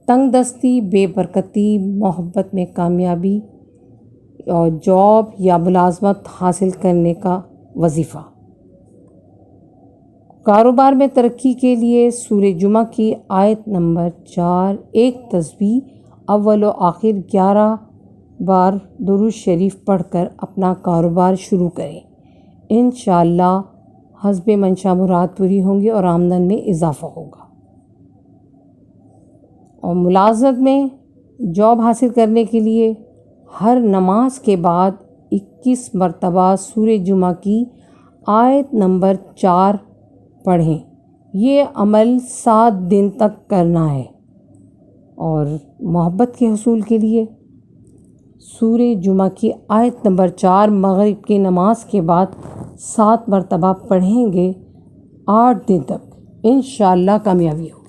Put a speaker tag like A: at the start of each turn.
A: तंग दस्ती, बेबरकती, मोहब्बत में कामयाबी और जॉब या मुलाजमत हासिल करने का वजीफ़ा। कारोबार में तरक्की के लिए सूरह जुमा की आयत नंबर 4 एक तस्बीह अव्वल व आखिर 11 बार दुरूद शरीफ पढ़कर अपना कारोबार शुरू करें। इंशाअल्लाह हस्बे मंशा मुराद पूरी होंगी और आमदन में इजाफ़ा होगा। और मुलाज़मत में जॉब हासिल करने के लिए हर नमाज के बाद 21 मरतबा सूरह जुमा की आयत नंबर 4 पढ़ें। ये अमल 7 दिन तक करना है। और मोहब्बत के हसूल के लिए सूरह जुमा की आयत नंबर 4 मगरिब की नमाज के बाद 7 मरतबा पढ़ेंगे 8 दिन तक, इंशाअल्लाह कामयाबी होगी।